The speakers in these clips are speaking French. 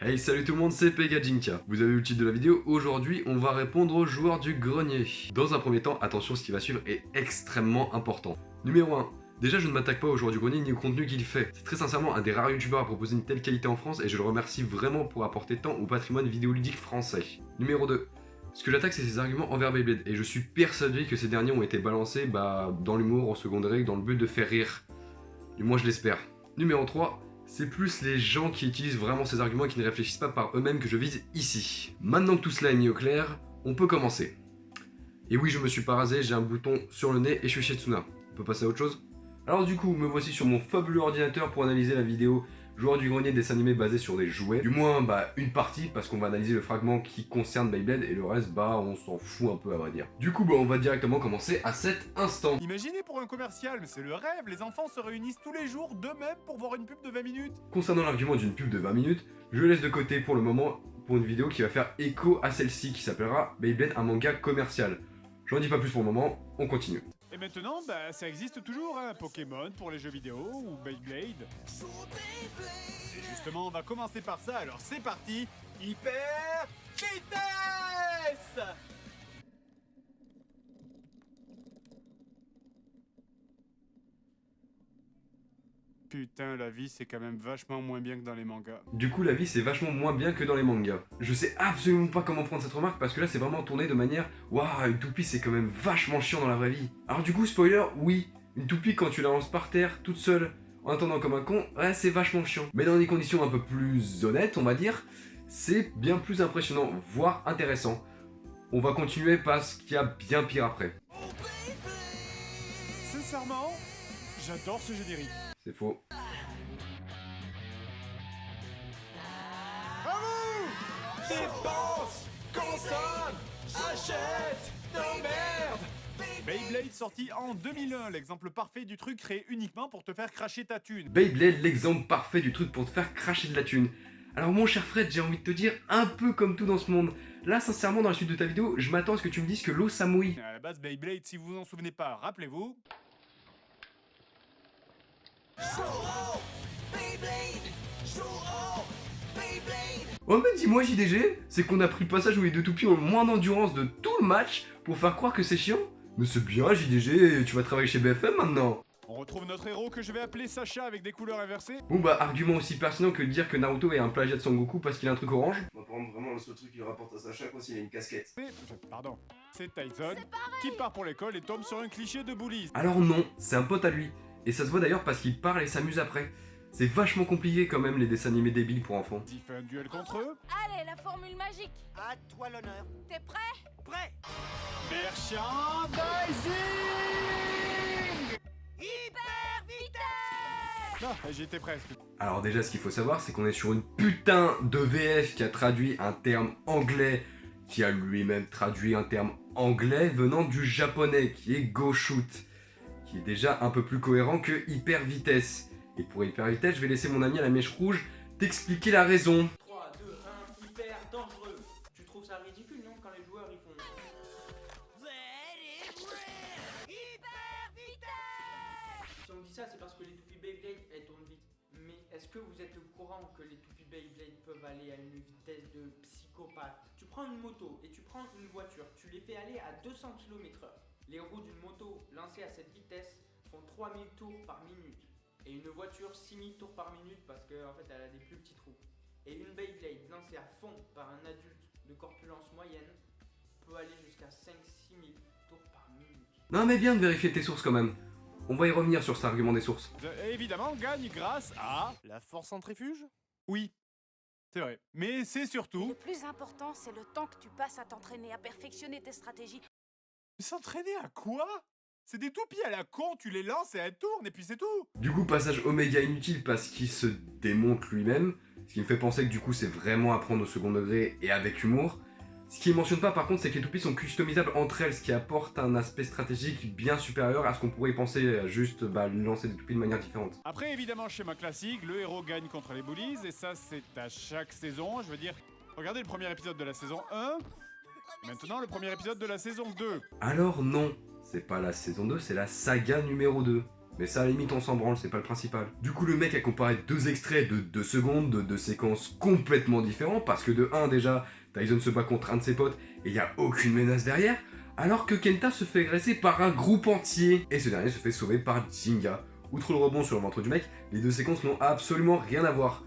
Hey, salut tout le monde, c'est Pegajinka. Vous avez eu le titre de la vidéo, aujourd'hui on va répondre aux joueurs du grenier. Dans un premier temps, attention, ce qui va suivre est extrêmement important. Numéro 1. Déjà, je ne m'attaque pas aux joueurs du grenier ni au contenu qu'il fait. C'est très sincèrement un des rares youtubeurs à proposer une telle qualité en France et je le remercie vraiment pour apporter tant au patrimoine vidéoludique français. Numéro 2. Ce que j'attaque, c'est ses arguments envers Beyblade et je suis persuadé que ces derniers ont été balancés dans l'humour, en secondaire, dans le but de faire rire. Du moins, je l'espère. Numéro 3. C'est plus les gens qui utilisent vraiment ces arguments et qui ne réfléchissent pas par eux-mêmes que je vise ici. Maintenant que tout cela est mis au clair, on peut commencer. Et oui, je me suis pas rasé, j'ai un bouton sur le nez et je suis chez Tsuna. On peut passer à autre chose? Alors du coup, me voici sur mon fabuleux ordinateur pour analyser la vidéo Joueur du grenier, dessin animé basé sur des jouets. Du moins, une partie, parce qu'on va analyser le fragment qui concerne Beyblade et le reste, on s'en fout un peu à vrai dire. Du coup, on va directement commencer à cet instant. Imaginez pour un commercial, mais c'est le rêve, les enfants se réunissent tous les jours d'eux-mêmes pour voir une pub de 20 minutes. Concernant l'argument d'une pub de 20 minutes, je le laisse de côté pour le moment pour une vidéo qui va faire écho à celle-ci qui s'appellera Beyblade, un manga commercial. J'en dis pas plus pour le moment, on continue. Et maintenant, ça existe toujours, hein, Pokémon pour les jeux vidéo ou Beyblade. Et justement, on va commencer par ça, alors c'est parti, Hyper Vitesse! Putain, la vie c'est quand même vachement moins bien que dans les mangas. Du coup, la vie c'est vachement moins bien que dans les mangas. Je sais absolument pas comment prendre cette remarque parce que là c'est vraiment tourné de manière waouh, une toupie c'est quand même vachement chiant dans la vraie vie. Alors du coup, spoiler, oui, une toupie quand tu la lances par terre toute seule en attendant comme un con, ouais, c'est vachement chiant. Mais dans des conditions un peu plus honnêtes, on va dire, c'est bien plus impressionnant, voire intéressant. On va continuer parce qu'il y a bien pire après. Sincèrement, j'adore ce générique. C'est faux. À vous! Dépense! Consomme! Achète! T'emmerdes! Beyblade sorti en 2001, l'exemple parfait du truc créé uniquement pour te faire cracher ta thune. Beyblade, l'exemple parfait du truc pour te faire cracher de la thune. Alors mon cher Fred, j'ai envie de te dire, un peu comme tout dans ce monde, là sincèrement dans la suite de ta vidéo, je m'attends à ce que tu me dises que l'eau ça mouille. À la base, Beyblade, si vous vous en souvenez pas, rappelez-vous. Oh mais dis-moi JDG, c'est qu'on a pris le passage où les deux toupies ont le moins d'endurance de tout le match pour faire croire que c'est chiant? Mais c'est bien JDG, tu vas travailler chez BFM maintenant. On retrouve notre héros que je vais appeler Sacha avec des couleurs inversées. Bon argument aussi pertinent que de dire que Naruto est un plagiat de Son Goku parce qu'il a un truc orange. Moi, par exemple, vraiment, le seul truc qu'il rapporte à Sacha, quoi, s'il a une casquette. Pardon, c'est Tyson qui part pour l'école et tombe sur un cliché de bullies. Alors non, c'est un pote à lui. Et ça se voit d'ailleurs parce qu'il parle et s'amuse après. C'est vachement compliqué quand même les dessins animés débiles pour enfants. Il fait un duel contre eux. Allez, la formule magique. À toi l'honneur. T'es prêt? Prêt. Merchandising! Hyper vitesse! Non, j'y étais presque. Alors déjà ce qu'il faut savoir c'est qu'on est sur une putain de VF qui a traduit un terme anglais, qui a lui-même traduit un terme anglais venant du japonais qui est Go Shoot, qui est déjà un peu plus cohérent que hyper vitesse. Et pour hyper vitesse, je vais laisser mon ami à la mèche rouge t'expliquer la raison. 3, 2, 1, hyper dangereux. Tu trouves ça ridicule, non, quand les joueurs ils font... Hyper vitesse! Si on dit ça, c'est parce que les toupies Beyblade, elles tournent vite. Mais est-ce que vous êtes au courant que les toupies Beyblade peuvent aller à une vitesse de psychopathe? Tu prends une moto et tu prends une voiture, tu les fais aller à 200 km/h. Les roues d'une moto lancées à cette vitesse font 3000 tours par minute. Et une voiture 6000 tours par minute parce qu'en fait elle a des plus petits trous. Et une Beyblade lancée à fond par un adulte de corpulence moyenne peut aller jusqu'à 5-6 000 tours par minute. Non mais bien de vérifier tes sources quand même. On va y revenir sur cet argument des sources. Évidemment, gagne grâce à la force centrifuge. Oui, c'est vrai. Mais c'est Le surtout plus important, c'est le temps que tu passes à t'entraîner, à perfectionner tes stratégies. s'entraîner à quoi? C'est des toupies à la con, tu les lances et elles tournent et puis c'est tout. Du coup, passage oméga inutile parce qu'il se démonte lui-même, ce qui me fait penser que du coup c'est vraiment à prendre au second degré et avec humour. Ce qu'il mentionne pas par contre, c'est que les toupies sont customisables entre elles, ce qui apporte un aspect stratégique bien supérieur à ce qu'on pourrait y penser à juste lancer des toupies de manière différente. Après, évidemment, schéma classique, le héros gagne contre les bullies et ça c'est à chaque saison. Je veux dire, regardez le premier épisode de la saison 1, maintenant le premier épisode de la saison 2. Alors non, c'est pas la saison 2, c'est la saga numéro 2. Mais ça, à la limite, on s'en branle, c'est pas le principal. Du coup, le mec a comparé deux extraits de 2 secondes, de 2 séquences complètement différentes, parce que de 1, déjà, Tyson se bat contre un de ses potes, et il y a aucune menace derrière, alors que Kenta se fait agresser par un groupe entier, et ce dernier se fait sauver par Jinga. Outre le rebond sur le ventre du mec, les 2 séquences n'ont absolument rien à voir.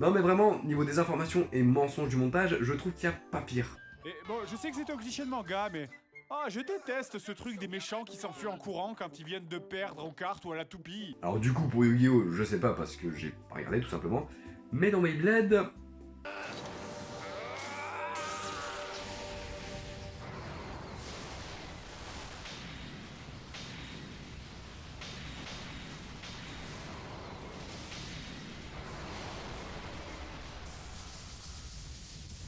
Non mais vraiment, niveau des informations et mensonges du montage, je trouve qu'il n'y a pas pire. Et bon, je sais que c'est un cliché de manga, mais... Ah, je déteste ce truc des méchants qui s'enfuient en courant quand ils viennent de perdre aux cartes ou à la toupie. Alors du coup, pour Yu-Gi-Oh, je sais pas parce que j'ai pas regardé tout simplement, mais dans Beyblade...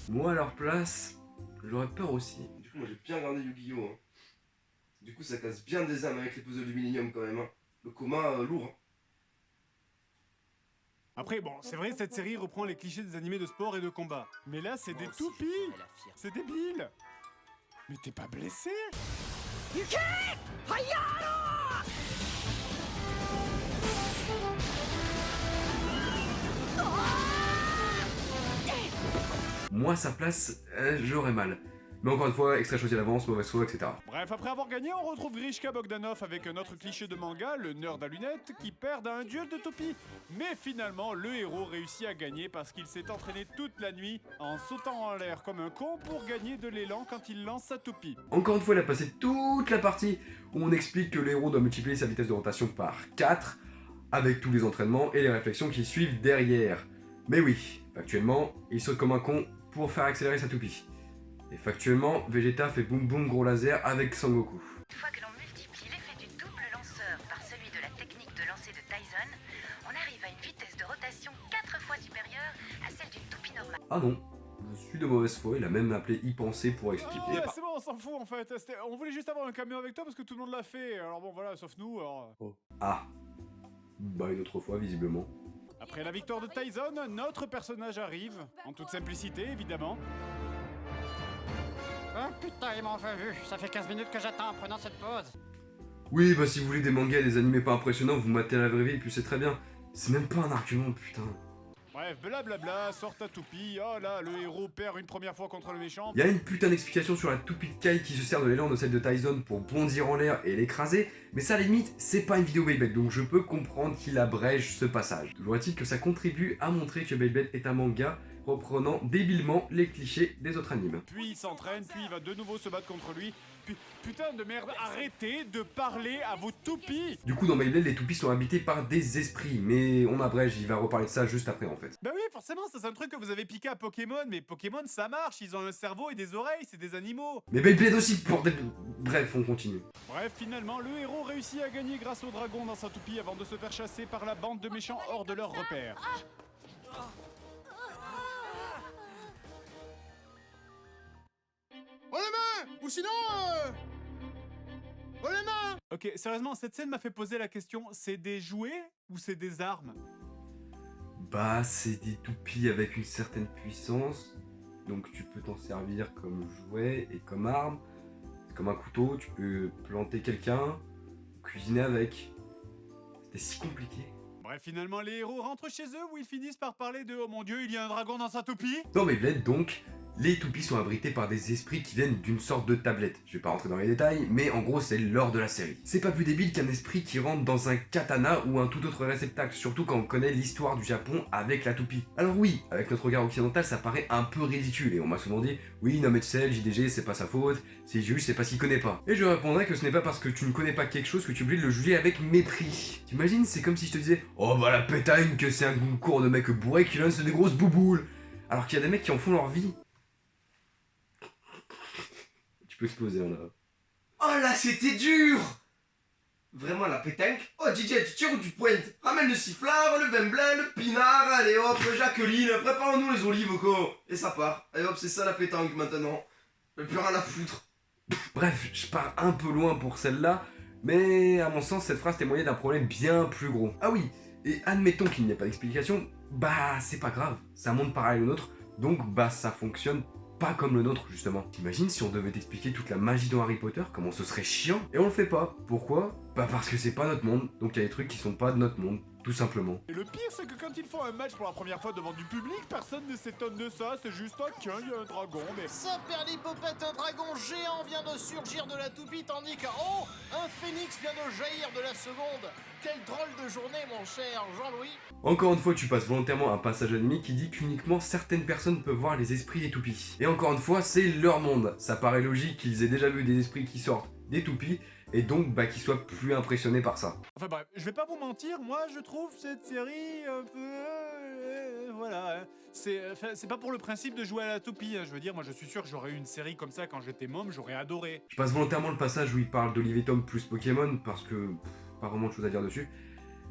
Moi à leur place, j'aurais peur aussi. Du coup, moi j'ai bien regardé Yu-Gi-Oh! Hein. Du coup, ça casse bien des âmes avec les puzzles du Millennium quand même. Hein. Le coma, lourd. Hein. Après, bon, c'est vrai, cette série reprend les clichés des animés de sport et de combat. Mais là, c'est des toupies. C'est débile. Mais t'es pas blessé? Moi à sa place, j'aurais mal. Mais encore une fois, extrait choisi à l'avance, mauvaise foi, etc. Bref, après avoir gagné, on retrouve Grishka Bogdanov avec un autre cliché de manga, le nerd à lunettes, qui perd à un duel de toupie. Mais finalement, le héros réussit à gagner parce qu'il s'est entraîné toute la nuit en sautant en l'air comme un con pour gagner de l'élan quand il lance sa toupie. Encore une fois, il a passé toute la partie où on explique que le héros doit multiplier sa vitesse de rotation par 4, avec tous les entraînements et les réflexions qui suivent derrière. Mais oui, factuellement, il saute comme un con pour faire accélérer sa toupie. Et factuellement, Vegeta fait boum boum gros laser avec Sangoku. Une fois que l'on multiplie l'effet du double lanceur par celui de la technique de lancer de Tyson, on arrive à une vitesse de rotation 4 fois supérieure à celle d'une toupie normale. Ah non, je suis de mauvaise foi, il a même appelé y penser pour expliquer. Ah, c'est bon, on s'en fout en fait. On voulait juste avoir un camion avec toi parce que tout le monde l'a fait. Alors bon, voilà, sauf nous. Alors... Ah, bah une autre fois visiblement. Après la victoire de Tyson, notre personnage arrive, en toute simplicité évidemment. Oh putain, ils m'ont enfin vu. Ça fait 15 minutes que j'attends en prenant cette pause. Oui, bah si vous voulez des mangas et des animés pas impressionnants, vous matez la vraie vie, puis c'est très bien. C'est même pas un argument, putain. Bref, blablabla, sort ta toupie, oh là, le héros perd une première fois contre le méchant. Il y a une putain d'explication sur la toupie de Kai qui se sert de l'élan de celle de Tyson pour bondir en l'air et l'écraser, mais ça à la limite, c'est pas une vidéo Beyblade, donc je peux comprendre qu'il abrège ce passage. Toujours est-il que ça contribue à montrer que Beyblade est un manga reprenant débilement les clichés des autres animes. Puis il s'entraîne, puis il va de nouveau se battre contre lui. Puis, putain de merde, arrêtez de parler à vos toupies! Du coup, dans Beyblade, les toupies sont habitées par des esprits, mais on abrège, il va reparler de ça juste après en fait. Bah oui, forcément, ça c'est un truc que vous avez piqué à Pokémon, mais Pokémon ça marche, ils ont un cerveau et des oreilles, c'est des animaux! Mais Beyblade aussi, bordel. Bref, on continue. Bref, finalement, le héros réussit à gagner grâce au dragon dans sa toupie avant de se faire chasser par la bande de méchants hors de leur repère. Oh les mains! Ou sinon... Oh les mains! Ok, sérieusement, cette scène m'a fait poser la question, c'est des jouets ou c'est des armes? Bah, c'est des toupies avec une certaine puissance, donc tu peux t'en servir comme jouet et comme arme. C'est comme un couteau, tu peux planter quelqu'un, cuisiner avec. C'était si compliqué. Bref, finalement, les héros rentrent chez eux où ils finissent par parler de « Oh mon dieu, il y a un dragon dans sa toupie !» Dans Beyblade, donc, les toupies sont abrités par des esprits qui viennent d'une sorte de tablette. Je vais pas rentrer dans les détails, mais en gros c'est l'or de la série. C'est pas plus débile qu'un esprit qui rentre dans un katana ou un tout autre réceptacle, surtout quand on connaît l'histoire du Japon avec la toupie. Alors oui, avec notre regard occidental ça paraît un peu ridicule, et on m'a souvent dit « Oui, non mais tu sais, le JDG c'est pas sa faute, c'est juste c'est parce qu'il connaît pas ». Et je répondrais que ce n'est pas parce que tu ne connais pas quelque chose que tu es obligé de le juger avec mépris. T'imagines, c'est comme si je te disais « Oh bah la pétagne que c'est un cours de mec bourré qui lance des grosses bouboules !» Alors qu'il y a des mecs qui en font leur vie. Tu peux exploser là. Oh là, c'était dur! Vraiment la pétanque. Oh DJ, tu tires ou tu pointes? Ramène le sifflard, le vin blanc, le pinard, allez hop, Jacqueline, préparons-nous les olives, quoi. Et ça part. Allez hop, c'est ça la pétanque maintenant. Plus rien à foutre. Bref, je pars un peu loin pour celle-là, mais à mon sens, cette phrase témoignait d'un problème bien plus gros. Ah oui, et admettons qu'il n'y ait pas d'explication, bah c'est pas grave, c'est un monde parallèle au nôtre, donc bah ça fonctionne pas comme le nôtre justement. T'imagines si on devait t'expliquer toute la magie dans Harry Potter, comment ce serait chiant? Et on le fait pas. Pourquoi? Bah parce que c'est pas notre monde, donc il y a des trucs qui sont pas de notre monde, tout simplement. Et le pire, c'est que quand ils font un match pour la première fois devant du public, personne ne s'étonne de ça, c'est juste, ah tiens, il y a un dragon, mais... Ça perlipopette, un dragon géant vient de surgir de la toupie, tandis que, oh, un phénix vient de jaillir de la seconde. Quelle drôle de journée, mon cher Jean-Louis. Encore une fois, tu passes volontairement un passage anime qui dit qu'uniquement certaines personnes peuvent voir les esprits des toupies. Et encore une fois, c'est leur monde. Ça paraît logique qu'ils aient déjà vu des esprits qui sortent des toupies, et donc bah qu'ils soient plus impressionnés par ça. Enfin bref, je vais pas vous mentir, moi je trouve cette série un peu... voilà, hein. C'est pas pour le principe de jouer à la toupie, hein. Je veux dire, moi je suis sûr que j'aurais eu une série comme ça quand j'étais môme, j'aurais adoré. Je passe volontairement le passage où il parle d'Olivier Tom plus Pokémon, parce que pas vraiment de choses à dire dessus.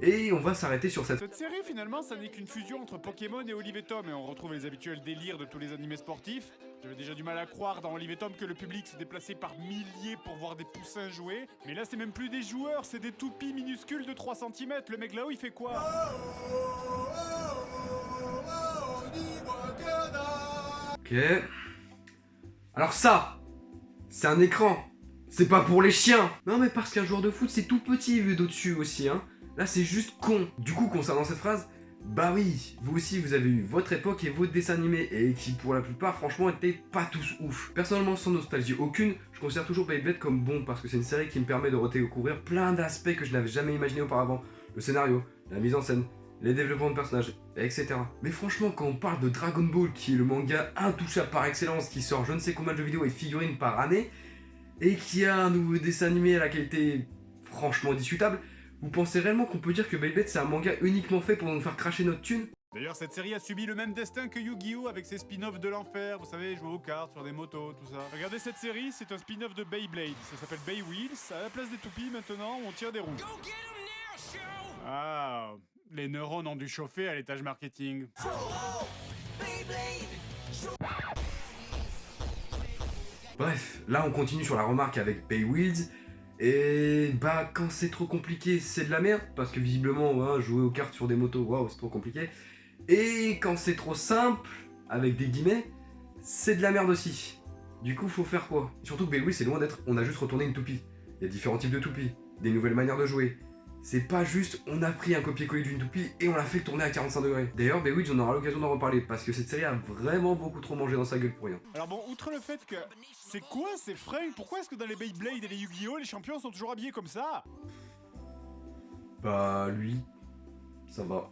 Et on va s'arrêter sur cette... Cette série finalement ça n'est qu'une fusion entre Pokémon et Olive et Tom et on retrouve les habituels délires de tous les animés sportifs. J'avais déjà du mal à croire dans Olive et Tom que le public se déplaçait par milliers pour voir des poussins jouer. Mais là c'est même plus des joueurs, c'est des toupies minuscules de 3 cm. Le mec là-haut il fait quoi? Ok... Alors ça, c'est un écran. C'est pas pour les chiens. Non mais parce qu'un joueur de foot c'est tout petit vu d'au-dessus aussi, hein. Là c'est juste con. Du coup concernant cette phrase, bah oui, vous aussi vous avez eu votre époque et votre dessin animé, et qui pour la plupart franchement étaient pas tous ouf. Personnellement sans nostalgie aucune, je considère toujours Beyblade comme bon parce que c'est une série qui me permet de redécouvrir plein d'aspects que je n'avais jamais imaginé auparavant. Le scénario, la mise en scène, les développements de personnages, etc. Mais franchement quand on parle de Dragon Ball qui est le manga intouchable par excellence, qui sort je ne sais combien de jeux vidéo et figurines par année, et qui a un nouveau dessin animé à la qualité franchement discutable, vous pensez réellement qu'on peut dire que Beyblade c'est un manga uniquement fait pour nous faire cracher notre thune? D'ailleurs cette série a subi le même destin que Yu-Gi-Oh avec ses spin-offs de l'enfer, vous savez, jouer aux cartes, sur des motos, tout ça. Regardez cette série, c'est un spin-off de Beyblade, ça s'appelle Bey Wheels, à la place des toupies maintenant on tire des roues. Ah, les neurones ont dû chauffer à l'étage marketing. Bref, là on continue sur la remarque avec Bey Wheels, et bah quand c'est trop compliqué c'est de la merde, parce que visiblement ouais, jouer aux cartes sur des motos, waouh c'est trop compliqué, et quand c'est trop simple, avec des guillemets, c'est de la merde aussi. Du coup faut faire quoi? Surtout que Bey Wheels c'est loin d'être on a juste retourné une toupie, il y a différents types de toupies, des nouvelles manières de jouer. C'est pas juste on a pris un copier-coller d'une toupie et on l'a fait tourner à 45 degrés. D'ailleurs, Bey Wheels on aura l'occasion d'en reparler parce que cette série a vraiment beaucoup trop mangé dans sa gueule pour rien. Alors bon, outre le fait que... C'est quoi ces fringues? Pourquoi est-ce que dans les Beyblade et les Yu-Gi-Oh, les champions sont toujours habillés comme ça? Bah lui, ça va.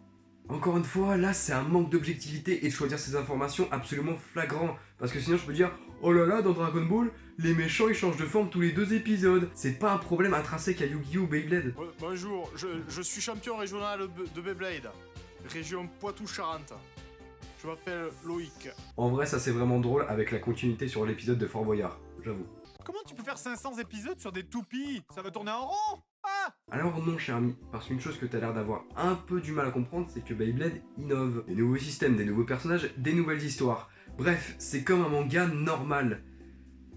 Encore une fois, là c'est un manque d'objectivité et de choisir ces informations absolument flagrant. Parce que sinon je peux dire, oh là là, dans Dragon Ball, les méchants ils changent de forme tous les 2 épisodes. C'est pas un problème intrinsèque à Yu-Gi-Oh ou Beyblade. Bonjour, je suis champion régional de Beyblade, région Poitou-Charentes. Je m'appelle Loïc. En vrai ça c'est vraiment drôle avec la continuité sur l'épisode de Fort Boyard, j'avoue. Comment tu peux faire 500 épisodes sur des toupies? Ça va tourner en rond? Ah! Alors non cher ami, parce qu'une chose que t'as l'air d'avoir un peu du mal à comprendre, c'est que Beyblade innove. Des nouveaux systèmes, des nouveaux personnages, des nouvelles histoires. Bref, c'est comme un manga normal.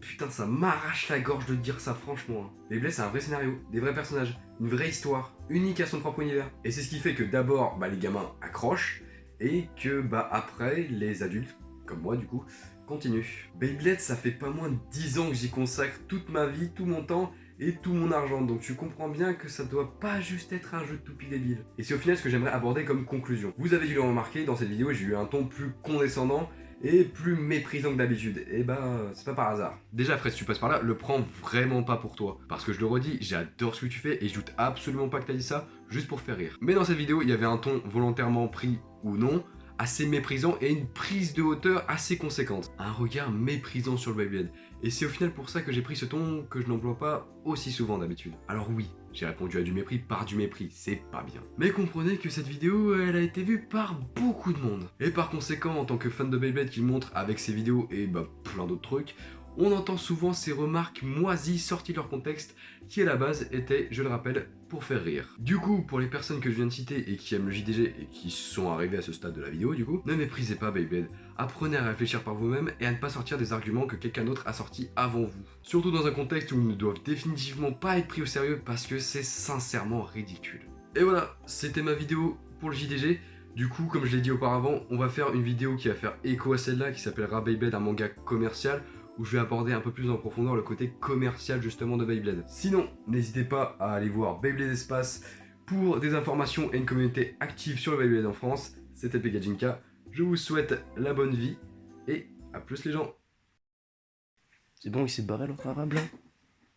Putain, ça m'arrache la gorge de dire ça franchement. Beyblade c'est un vrai scénario, des vrais personnages, une vraie histoire, unique à son propre univers. Et c'est ce qui fait que d'abord, bah les gamins accrochent, et que bah après, les adultes, comme moi du coup, continuent. Beyblade ça fait pas moins de 10 ans que j'y consacre toute ma vie, tout mon temps, et tout mon argent, donc tu comprends bien que ça doit pas juste être un jeu de toupie débile. Et c'est au final ce que j'aimerais aborder comme conclusion. Vous avez dû le remarquer, dans cette vidéo j'ai eu un ton plus condescendant et plus méprisant que d'habitude, et bah c'est pas par hasard. Déjà Fred, si tu passes par là, le prends vraiment pas pour toi, parce que je le redis, j'adore ce que tu fais et je doute absolument pas que t'as dit ça juste pour faire rire. Mais dans cette vidéo, il y avait un ton volontairement pris ou non, assez méprisant et une prise de hauteur assez conséquente. Un regard méprisant sur le Beyblade. Et c'est au final pour ça que j'ai pris ce ton que je n'emploie pas aussi souvent d'habitude. Alors oui, j'ai répondu à du mépris par du mépris, c'est pas bien. Mais comprenez que cette vidéo, elle a été vue par beaucoup de monde. Et par conséquent, en tant que fan de Beyblade qu'il montre avec ses vidéos et bah plein d'autres trucs, on entend souvent ces remarques moisies sorties de leur contexte qui à la base étaient, je le rappelle, pour faire rire. Du coup, pour les personnes que je viens de citer et qui aiment le JDG et qui sont arrivées à ce stade de la vidéo du coup, ne méprisez pas Beyblade, apprenez à réfléchir par vous-même et à ne pas sortir des arguments que quelqu'un d'autre a sortis avant vous. Surtout dans un contexte où ils ne doivent définitivement pas être pris au sérieux parce que c'est sincèrement ridicule. Et voilà, c'était ma vidéo pour le JDG. Du coup, comme je l'ai dit auparavant, on va faire une vidéo qui va faire écho à celle-là qui s'appellera Beyblade, un manga commercial, où je vais aborder un peu plus en profondeur le côté commercial justement de Beyblade. Sinon, n'hésitez pas à aller voir Beyblade Espace pour des informations et une communauté active sur le Beyblade en France. C'était Pegajinka, je vous souhaite la bonne vie et à plus les gens. C'est bon, il s'est barré l'autre arabe là.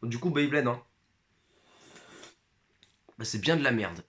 Du coup, Beyblade, hein. Bah, c'est bien de la merde.